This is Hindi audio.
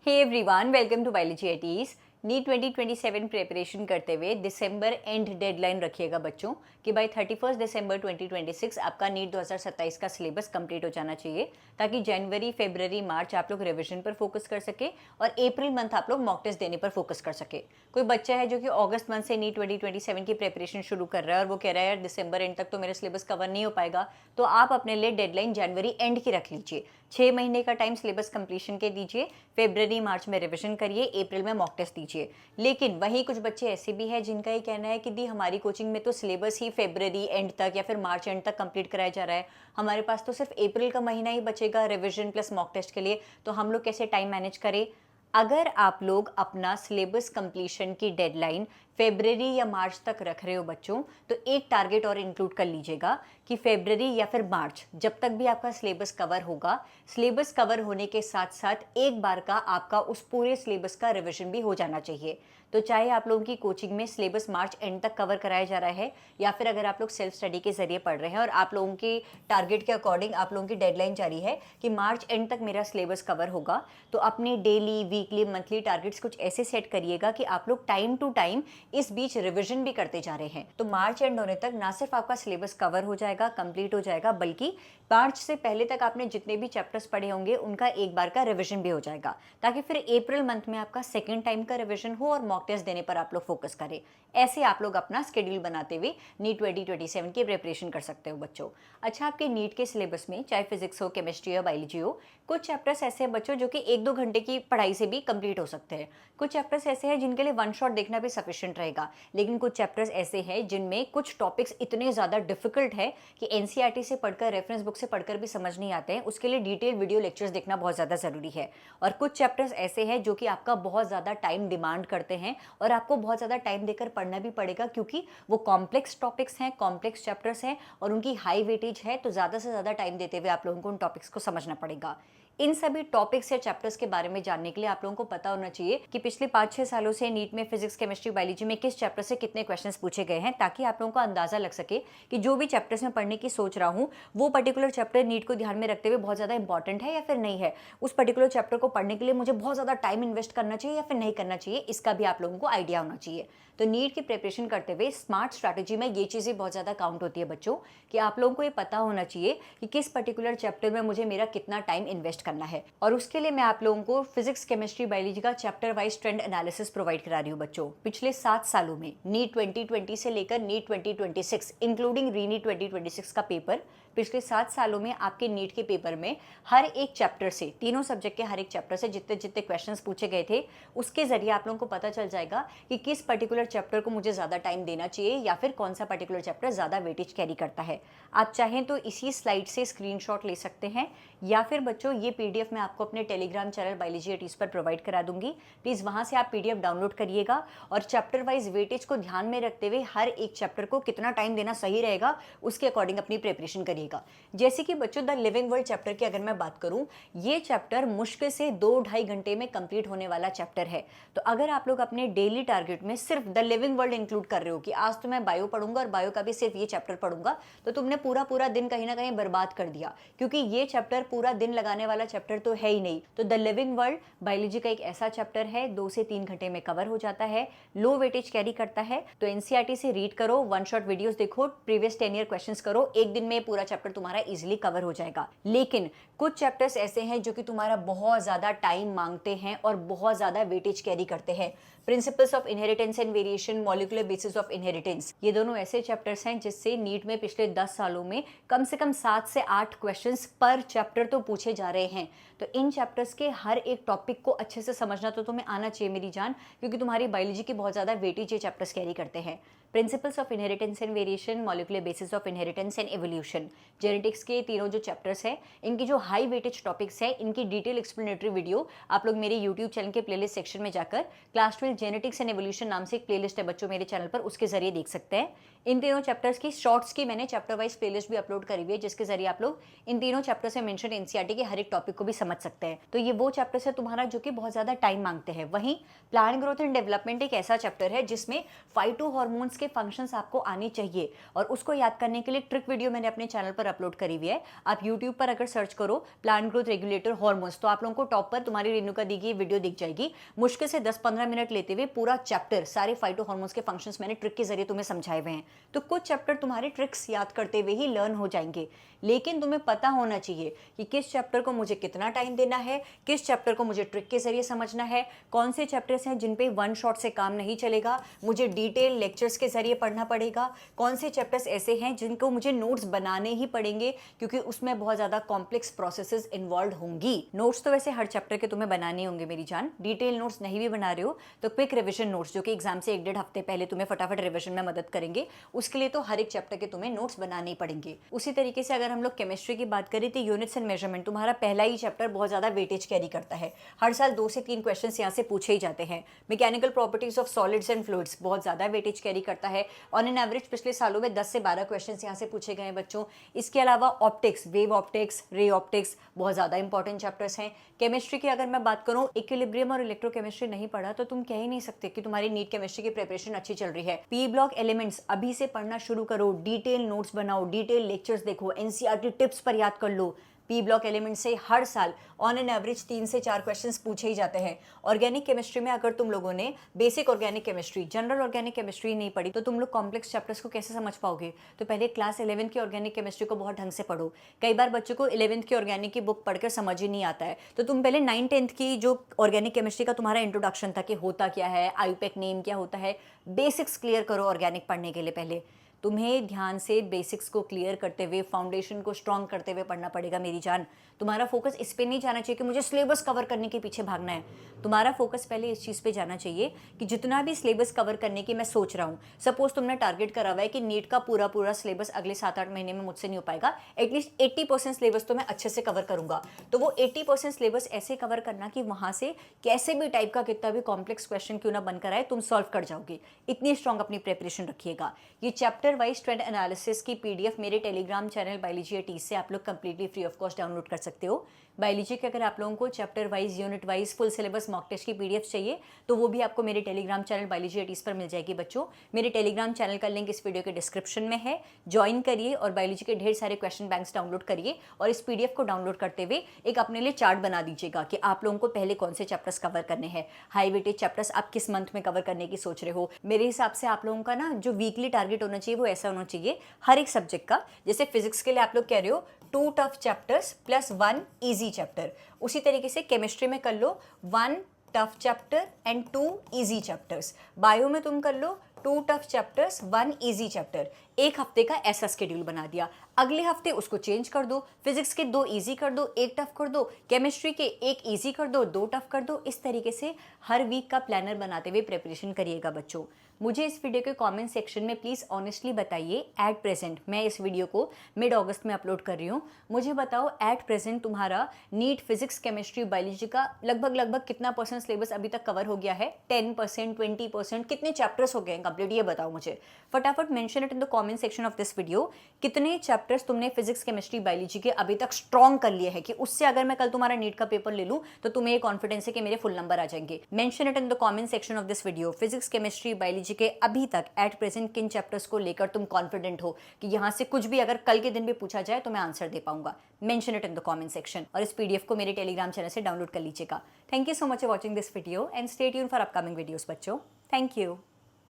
Hey everyone, welcome to biology eighties. NEET 2027 preparation करते हुए दिसंबर एंड डेडलाइन रखिएगा बच्चों कि बाय 31 दिसंबर 2026 आपका नीट 2027 का सिलेबस कंप्लीट हो जाना चाहिए, ताकि जनवरी, फरवरी, मार्च आप लोग रिवीजन पर फोकस कर सके और अप्रैल मंथ आप लोग मॉक टेस्ट देने पर फोकस कर सके। कोई बच्चा है जो कि अगस्त मंथ से नीट 2027 की प्रिपरेशन शुरू कर रहा है और वो कह रहा है यार दिसंबर एंड तक तो मेरा सिलेबस कवर नहीं हो पाएगा, तो आप अपने लिए डेडलाइन जनवरी एंड की रख लीजिए। 6 महीने का टाइम सिलेबस कंप्लीशन के दीजिए, फरवरी मार्च में रिवीजन करिए, अप्रैल में मॉक टेस्ट दीजिए। लेकिन वहीं कुछ बच्चे ऐसे भी हैं जिनका ये कहना है कि दी हमारी कोचिंग में तो सिलेबस ही फरवरी एंड तक या फिर मार्च एंड तक कंप्लीट कराया जा रहा है, हमारे पास तो सिर्फ अप्रैल का महीना ही बचेगा रिवीजन प्लस मॉक टेस्ट के लिए, तो हम लोग कैसे टाइम मैनेज करें। अगर आप लोग अपना सिलेबस कंप्लीशन की डेडलाइन फरवरी या मार्च तक रख रहे हो बच्चों, तो एक टारगेट और इंक्लूड कर लीजिएगा कि फरवरी या फिर मार्च जब तक भी आपका सिलेबस कवर होगा, सिलेबस कवर होने के साथ साथ एक बार का आपका उस पूरे सिलेबस का रिवीजन भी हो जाना चाहिए। तो चाहे आप लोगों की कोचिंग में सिलेबस मार्च एंड तक कवर कराया जा रहा है या फिर अगर आप लोग सेल्फ स्टडी के जरिए पढ़ रहे हैं और आप लोगों की टारगेट के अकॉर्डिंग आप लोगों की डेडलाइन जारी है कि मार्च एंड तक मेरा सिलेबस कवर होगा, तो अपने डेली, वीकली, मंथली टारगेट्स कुछ ऐसे सेट करिएगा कि आप लोग टाइम टू टाइम इस बीच रिवीजन भी करते जा रहे हैं। तो मार्च एंड होने तक ना सिर्फ आपका सिलेबस कवर हो जाएगा, कंप्लीट हो जाएगा, बल्कि मार्च से पहले तक आपने जितने भी चैप्टर्स पढ़े होंगे उनका एक बार का रिवीजन भी हो जाएगा, ताकि फिर अप्रैल मंथ में आपका सेकेंड टाइम का रिवीजन हो और मॉक टेस्ट देने पर आप लोग फोकस करें। ऐसे आप लोग अपना स्केड्यूल बनाते हुए नीट 2027 की प्रिपरेशन कर सकते हो बच्चों। अच्छा, आपके नीट के सिलेबस में चाहे फिजिक्स हो, केमिस्ट्री हो, बायोलॉजी हो, कुछ चैप्टर्स ऐसे हैं बच्चों जो कि 1-2 घंटे की पढ़ाई से भी कंप्लीट हो सकते हैं। कुछ चैप्टर्स ऐसे हैं जिनके लिए वन शॉट देखना भी सफिशिएंट रहेगा, लेकिन कुछ चैप्टर्स ऐसे हैं जिनमें कुछ टॉपिक्स इतने ज़्यादा डिफिकल्ट है कि एनसीईआरटी से पढ़कर, रेफरेंस बुक से पढ़कर भी समझ नहीं आते हैं। उसके लिए डिटेल वीडियो लेक्चर्स देखना बहुत ज़्यादा ज़रूरी है। और कुछ चैप्टर्स ऐसे हैं जो कि आपका बहुत ज़्यादा टाइम डिमांड करते हैं और आपको बहुत ज़्यादा टाइम देकर पढ़ना भी पड़ेगा, क्योंकि वो कॉम्प्लेक्स टॉपिक्स हैं, कॉम्प्लेक्स चैप्टर्स हैं और उनकी हाई वेटेज है, तो ज़्यादा से ज़्यादा टाइम देते हुए आप लोगों को उन टॉपिक्स को समझना पड़ेगा। इन सभी टॉपिक्स या चैप्टर्स के बारे में जानने के लिए आप लोगों को पता होना चाहिए कि पिछले 5-6 सालों से नीट में फिजिक्स, केमिस्ट्री, बायोलॉजी में किस चैप्टर से कितने क्वेश्चंस पूछे गए हैं, ताकि आप लोगों को अंदाजा लग सके कि जो भी चैप्टर्स में पढ़ने की सोच रहा हूँ वो पर्टिकुलर चैप्टर नीट को ध्यान में रखते हुए बहुत ज़्यादा इंपॉर्टेंट है या फिर नहीं है। उस पर्टिकुलर चैप्टर को पढ़ने के लिए मुझे बहुत ज़्यादा टाइम इन्वेस्ट करना चाहिए या फिर नहीं करना चाहिए, इसका भी आप लोगों को आइडिया होना चाहिए। तो नीट की प्रिपरेशन करते हुए स्मार्ट स्ट्रैटेजी में ये चीज़ें बहुत ज़्यादा काउंट होती है बच्चों, कि आप लोगों को ये पता होना चाहिए कि किस पर्टिकुलर चैप्टर में मुझे मेरा कितना टाइम इन्वेस्ट करना है। और उसके लिए मैं आप लोगों को फिजिक्स, केमिस्ट्री, बायोलॉजी का chapter wise trend analysis provide करा रही हूँ बच्चों। पिछले 7 सालों में नीट 2020 से लेकर नीट 2026 इंक्लूडिंग रीनीट 2026 का पेपर, पिछले 7 सालों में आपके नीट के पेपर में हर एक चैप्टर से, तीनों सब्जेक्ट के हर एक चैप्टर से जितने जितने क्वेश्चंस पूछे गए थे, उसके जरिए आप लोगों को पता चल जाएगा कि किस पर्टिकुलर चैप्टर को मुझे ज़्यादा टाइम देना चाहिए या फिर कौन सा पर्टिकुलर चैप्टर ज़्यादा वेटेज कैरी करता है। आप चाहें तो इसी स्लाइड से स्क्रीनशॉट ले सकते हैं, या फिर बच्चों ये पीडीएफ मैं आपको अपने टेलीग्राम चैनल बायोलॉजी एटीज पर प्रोवाइड करा दूंगी। प्लीज़ वहाँ से आप पीडीएफ डाउनलोड करिएगा और चैप्टर वाइज वेटेज को ध्यान में रखते हुए हर एक चैप्टर को कितना टाइम देना सही रहेगा उसके अकॉर्डिंग अपनी प्रिपरेशन करिएगा। जैसे कि बच्चों द लिविंग वर्ल्ड चैप्टर की अगर मैं बात करूं, ये चैप्टर मुश्किल से 2-2.5 घंटे में कंप्लीट होने वाला चैप्टर है। तो अगर आप लोग अपने डेली टारगेट में सिर्फ द लिविंग वर्ल्ड इंक्लूड कर रहे हो कि आज तो मैं बायो पढ़ूंगा और बायो का भी सिर्फ ये चैप्टर पढ़ूंगा, तो तुमने पूरा पूरा दिन कहीं ना कहीं बर्बाद कर दिया, क्योंकि ये चैप्टर पूरा दिन लगाने वाला चैप्टर तो है ही नहीं। तो द लिविंग वर्ल्ड बायोलॉजी का एक ऐसा चैप्टर है 2 से 3 घंटे में कवर हो जाता है, लो वेटेज कैरी करता है। तो एनसीईआरटी से रीड करो, वन शॉट वीडियोस देखो, प्रीवियस 10 ईयर क्वेश्चंस करो, एक दिन में पूरा चैप्टर तुम्हारा इजीली कवर हो जाएगा। लेकिन कुछ चैप्टर्स ऐसे हैं जो कि तुम्हारा बहुत ज्यादा टाइम मांगते हैं और बहुत ज्यादा वेटेज कैरी करते हैं। Principles of inheritance and variation, molecular basis of inheritance, ये दोनों ऐसे चैप्टर्स हैं जिससे नीट में पिछले 10 सालों में कम से कम 7 से 8 क्वेश्चंस पर चैप्टर तो पूछे जा रहे हैं। तो इन चैप्टर्स के हर एक टॉपिक को अच्छे से समझना तो तुम्हें आना चाहिए मेरी जान, क्योंकि तुम्हारी बायोलॉजी की बहुत ज्यादा वेटेज ये चैप्टर्स कैरी करते हैं। Principles of inheritance and variation, molecular basis of inheritance and evolution, genetics के तीनों जो चैप्टर्स हैं, इनकी जो हाई वेटेज टॉपिक्स है, इनकी डिटेल एक्सप्लेनेटरी वीडियो आप लोग मेरे यूट्यूब चैनल के प्लेलिस्ट सेक्शन में जाकर क्लास 12 जेनेटिक्स एंड एवोल्यूशन नाम से एक प्लेलिस्ट है बच्चों मेरे चैनल पर, उसके जरिए देख सकते हैं। इन तीनों चैप्टर्स की शॉर्ट्स की मैंने चैप्टर वाइज प्लेलिस्ट भी अपलोड करी हुई है, जिसके जरिए आप लोग इन तीनों चैप्टर से मेंशन एनसीईआरटी के हर एक टॉपिक को भी समझ सकते हैं। तो ये वो चैप्टर्स है तुम्हारा जो कि बहुत ज्यादा टाइम मांगते हैं। वहीं प्लांट ग्रोथ एंड डेवलपमेंट एक ऐसा चैप्टर है जिसमें फाइटो हार्मोन्स के फंक्शंस आपको आने चाहिए, और उसको याद करने के लिए ट्रिक वीडियो मैंने अपने चैनल पर अपलोड करी हुई है। आप यूट्यूब पर अगर सर्च करो प्लांट ग्रोथ रेगुलेटर हार्मोन्स, तो आप लोगों को टॉप पर तुम्हारी रेणुका दी गई वीडियो दिख जाएगी। मुश्किल से 10-15 मिनट लेते हुए पूरा चैप्टर सारे फाइटो हार्मोन्स के फंक्शंस मैंने ट्रिक के जरिए तुम्हें समझाए हुए हैं। तो कुछ चैप्टर तुम्हारे ट्रिक्स याद करते हुए ही लर्न हो जाएंगे, लेकिन तुम्हें पता होना चाहिए कि किस चैप्टर को मुझे कितना टाइम देना है, किस चैप्टर को मुझे ट्रिक के जरिए समझना है, कौन से चैप्टर्स हैं जिन पे वन शॉट से काम नहीं चलेगा, मुझे डिटेल लेक्चर्स के जरिए पढ़ना पड़ेगा, कौन से चैप्टर्स ऐसे हैं जिनको मुझे नोट्स बनाने ही पड़ेंगे क्योंकि उसमें बहुत ज़्यादा कॉम्प्लेक्स प्रोसेसेस इन्वॉल्व होंगी। नोट्स तो वैसे हर चैप्टर के तुम्हें बनाने होंगे मेरी जान। डिटेल नोट्स नहीं भी बना रहे हो तो क्विक रिविजन नोट्स जो कि एग्जाम से 1-1.5 हफ्ते पहले तुम्हें फटाफट रिविजन में मदद करेंगे, उसके लिए तो हर एक चैप्टर के तुम्हें नोट्स बनाने ही पड़ेंगे। उसी तरीके से अगर हम लोग केमिस्ट्री की बात करें तो यूनिट्स एंड मेजरमेंट तुम्हारा पहला ही चैप्टर बहुत ज़्यादा वेटेज कैरी करता है। हर साल 2 से 3 क्वेश्चन यहाँ से पूछे ही जाते हैं। Mechanical properties of solids and fluids बहुत ज़्यादा वेटेज कैरी करता है। ऑन एन एवरेज पिछले सालों में 10 से 12 क्वेश्चन यहाँ से पूछे गए हैं बच्चों। इसके अलावा optics, wave optics, ray optics बहुत ज़्यादा इंपॉर्टेंट चैप्टर्स हैं। केमिस्ट्री की अगर मैं बात करूँ, इक्विलिब्रियम और इलेक्ट्रोकेमिस्ट्री नहीं पढ़ा तो तुम कह ही नहीं सकते कि तुम्हारी नीट केमिस्ट्री की प्रिपरेशन अच्छी चल रही है। पी ब्लॉक एलिमेंट्स अभी से पढ़ना शुरू करो, डिटेल नोट्स बनाओ, डिटेल लेक्चर्स देखो, एनसीईआरटी टिप्स पर याद कर लो। पी ब्लॉक एलिमेंट से हर साल ऑन एन एवरेज 3 से 4 क्वेश्चंस पूछे ही जाते हैं। ऑर्गेनिक केमिस्ट्री में अगर तुम लोगों ने basic organic chemistry, general organic chemistry नहीं पढ़ी तो तुम लोग कॉम्प्लेक्स चैप्टर्स को कैसे समझ पाओगे? तो पहले क्लास 11 की ऑर्गेनिक केमिस्ट्री को बहुत ढंग से पढ़ो। कई बार बच्चों को 11th की ऑर्गेनिक की बुक पढ़कर समझ ही नहीं आता है, तो तुम पहले 9-10th की जो ऑर्गेनिक केमिस्ट्री का तुम्हारा इंट्रोडक्शन था कि होता क्या है, आईयूपैक नेम क्या होता है, बेसिक्स क्लियर करो ऑर्गेनिक पढ़ने के लिए। पहले तुम्हें ध्यान से बेसिक्स को क्लियर करते हुए, फाउंडेशन को स्ट्रॉन्ग करते हुए पढ़ना पड़ेगा मेरी जान। तुम्हारा फोकस इस पे नहीं जाना चाहिए कि मुझे सिलेबस कवर करने के पीछे भागना है। तुम्हारा फोकस पहले इस चीज़ पे जाना चाहिए कि जितना भी सिलेबस कवर करने की मैं सोच रहा हूँ, सपोज तुमने टारगेट करा हुआ है कि नीट का पूरा सिलेबस अगले 7-8 महीने में मुझसे नहीं हो पाएगा, एटलीस्ट 80% सिलेबस तो मैं अच्छे से कवर करूँगा। तो वो 80% सिलेबस ऐसे कवर करना कि वहाँ से कैसे भी टाइप का कितना भी कॉम्प्लेक्स क्वेश्चन क्यों ना बनकर आए, तुम सॉल्व कर जाओगे। इतनी स्ट्रॉन्ग अपनी प्रिपरेशन रखिएगा। ये चैप्टर वाइज ट्रेंड एनालिसिस की पीडीएफ मेरे टेलीग्राम चैनल बायोलॉजी एट से आप लोग completely free of cost download कर सकते हो। बायोलॉजी के अगर आप लोगों को chapter wise, unit wise, full syllabus mock test की पीडीएफ चाहिए तो वो भी आपको मेरे टेलीग्राम चैनल बायोलॉजी एट पर मिल जाएगी बच्चों। मेरे टेलीग्राम चैनल का लिंक इस वीडियो के डिस्क्रिप्शन में है, ज्वाइन करिए और बायोलॉजी के ढेर सारे क्वेश्चन बैंक्स डाउनलोड करिए और इस पीडीएफ को डाउनलोड करते हुए एक अपने लिए चार्ट बना दीजिएगा कि आप लोगों को पहले कौन से चैप्टर्स कवर करने हैं। हाई वेटेज चैप्टर्स आप किस मंथ में कवर करने की सोच रहे हो। मेरे हिसाब से आप लोगों का ना जो वीकली टारगेट होना चाहिए वो ऐसा होना चाहिए हर एक सब्जेक्ट का। जैसे फिजिक्स के लिए आप लोग कह रहे हो 2 tough chapters plus 1 easy chapter, उसी तरीके से केमिस्ट्री में कर लो 1 tough chapter and 2 easy chapters. Bio में तुम कर लो 2 टफ चैप्टर्स 1 ईजी चैप्टर। एक हफ्ते का ऐसा शेड्यूल बना दिया, अगले हफ्ते उसको चेंज कर दो, फिजिक्स के 2 ईजी कर दो, 1 टफ कर दो, केमिस्ट्री के 1 ईजी कर दो, 2 टफ कर दो। इस तरीके से हर वीक का प्लानर बनाते हुए प्रिपरेशन करिएगा बच्चों। मुझे इस वीडियो के कमेंट सेक्शन में प्लीज़ ऑनेस्टली बताइए, एट प्रेजेंट मैं इस वीडियो को मिड अगस्त में अपलोड कर रही हूँ, मुझे बताओ एट प्रेजेंट तुम्हारा नीट फिजिक्स, केमिस्ट्री, बायोलॉजी का लगभग कितना परसेंट सिलेबस अभी तक कवर हो गया है? 10%, 20%, कितने चैप्टर्स हो गए हैं कंप्लीट? ये बताओ मुझे फटाफट। Mention it in the comment section of this video. कितने चैप्टर्स तुमने फिजिक्स, केमिस्ट्री, बायोलॉजी के अभी तक स्ट्रॉन्ग कर लिए हैं कि उससे अगर मैं कल तुम्हारा नीट का पेपर ले लूँ तो तुम्हें ये कॉन्फिडेंस है कि मेरे फुल नंबर आ जाएंगे। Mention it in the comment section of this video. Physics, chemistry, biology के अभी तक एट प्रेजेंट किन चैप्टर्स को लेकर तुम कॉन्फिडेंट हो कि यहाँ से कुछ भी अगर कल के दिन भी पूछा जाए तो मैं आंसर दे पाऊंगा। Mention it in the comment section और इस पीडीएफ को मेरे टेलीग्राम चैनल से डाउनलोड कर लीजिएगा। Thank you so much for watching this video and stay tuned for upcoming videos बच्चों। Thank you.